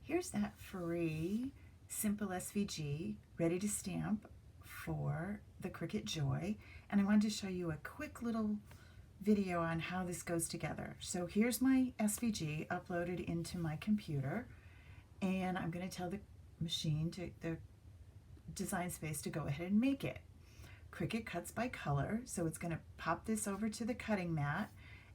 Here's that free simple SVG ready to stamp for the Cricut Joy, and I wanted to show you a quick little video on how this goes together. So here's my SVG uploaded into my computer, and I'm going to tell the machine, to the design space, to go ahead and make it. Cricut cuts by color, so it's going to pop this over to the cutting mat,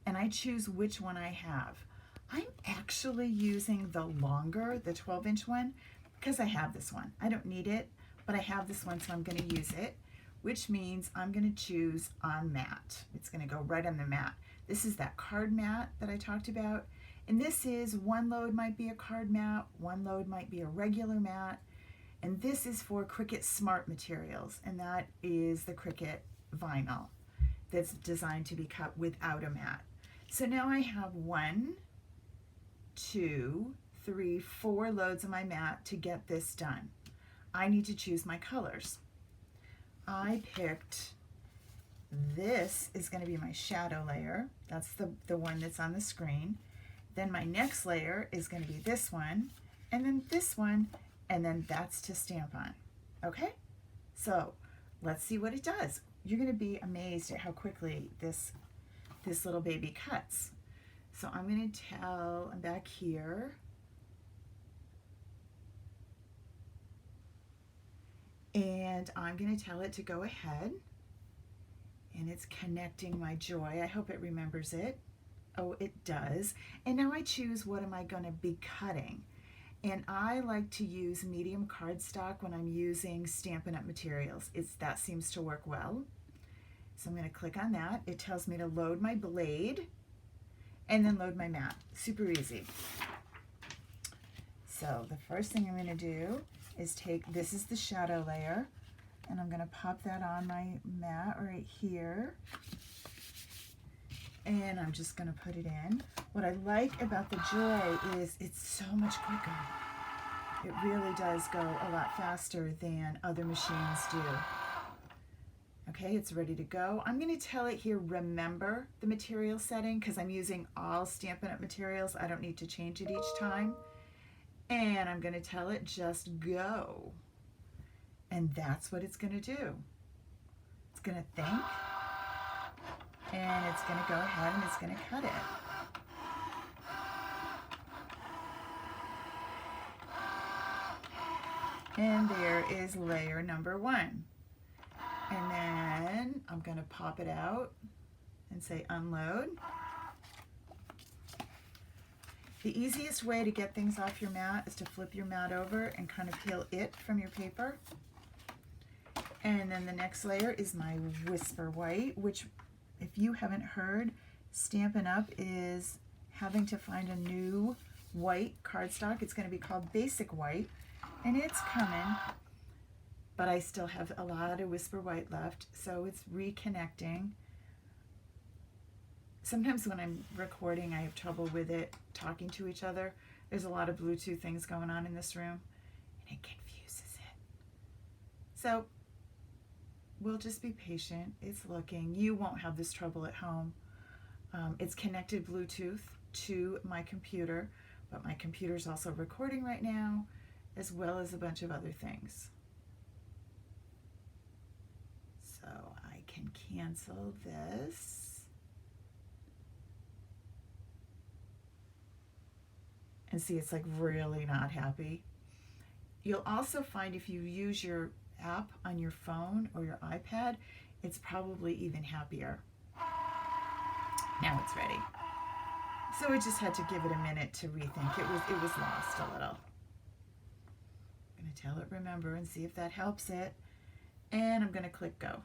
and I choose which one I have. I'm actually using the longer, the 12-inch one, because I have this one. I don't need it, but I have this one, so I'm going to use it, which means I'm going to choose on mat. It's going to go right on the mat. This is that card mat that I talked about, and this is one load might be a card mat, one load might be a regular mat, and this is for Cricut Smart Materials, and that is the Cricut vinyl that's designed to be cut without a mat. So now I have 1, 2, 3, 4 loads of my mat to get this done. I need to choose my colors. I picked, this is going to be my shadow layer. That's the one that's on the screen. Then my next layer is going to be this one, and then this one, and then that's to stamp on. Okay? So let's see what it does. You're going to be amazed at how quickly this little baby cuts. So I'm going to tell, I'm back here, and I'm going to tell it to go ahead, and it's connecting my Joy. I hope it remembers it. Oh, it does. And now I choose what am I going to be cutting. And I like to use medium cardstock when I'm using Stampin' Up! Materials. That seems to work well. So I'm going to click on that. It tells me to load my blade and then load my mat. Super easy. So the first thing I'm going to do is take, this is the shadow layer, and I'm going to pop that on my mat right here. And I'm just going to put it in. What I like about the Joy is it's so much quicker. It really does go a lot faster than other machines do. Okay, it's ready to go. I'm going to tell it here, remember the material setting, because I'm using all Stampin' Up! Materials. I don't need to change it each time. And I'm going to tell it just go. And that's what it's going to do. It's going to think, and it's going to go ahead and it's going to cut it. And there is layer number 1. And then I'm going to pop it out and say unload. The easiest way to get things off your mat is to flip your mat over and kind of peel it from your paper. And then the next layer is my Whisper White, which, if you haven't heard, Stampin' Up! Is having to find a new white cardstock. It's going to be called Basic White, and it's coming. But I still have a lot of Whisper White left, so it's reconnecting. Sometimes when I'm recording, I have trouble with it talking to each other. There's a lot of Bluetooth things going on in this room, and it confuses it. So we'll just be patient. It's looking. You won't have this trouble at home. It's connected Bluetooth to my computer, but my computer's also recording right now, as well as a bunch of other things. So I can cancel this. And see, it's like really not happy. You'll also find if you use your app on your phone or your iPad, it's probably even happier. Now it's ready. So it just had to give it a minute to rethink. It was lost a little. I'm going to tell it remember and see if that helps it. And I'm going to click go.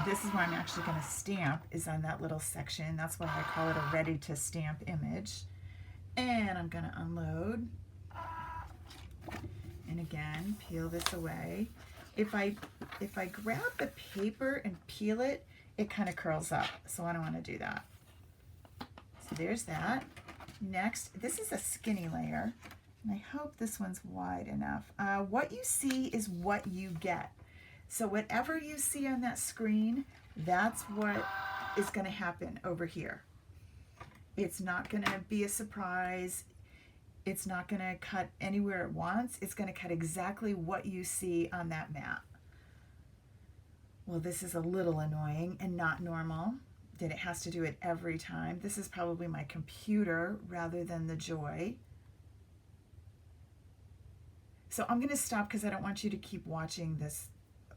This is where I'm actually going to stamp, is on that little section. That's why I call it a ready to stamp image. And I'm going to unload. And again, peel this away. If I grab the paper and peel it, it kind of curls up. So I don't want to do that. So there's that. Next, this is a skinny layer. And I hope this one's wide enough. What you see is what you get. So whatever you see on that screen, That's what is going to happen over here. It's not going to be a surprise. It's not going to cut anywhere it wants. It's going to cut exactly what you see on that mat. Well, this is a little annoying and not normal that it has to do it every time. This is probably my computer rather than the Joy. So I'm going to stop because I don't want you to keep watching this.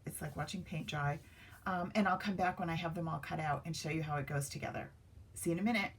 It's like watching paint dry. And I'll come back when I have them all cut out and show you how it goes together. See you in a minute.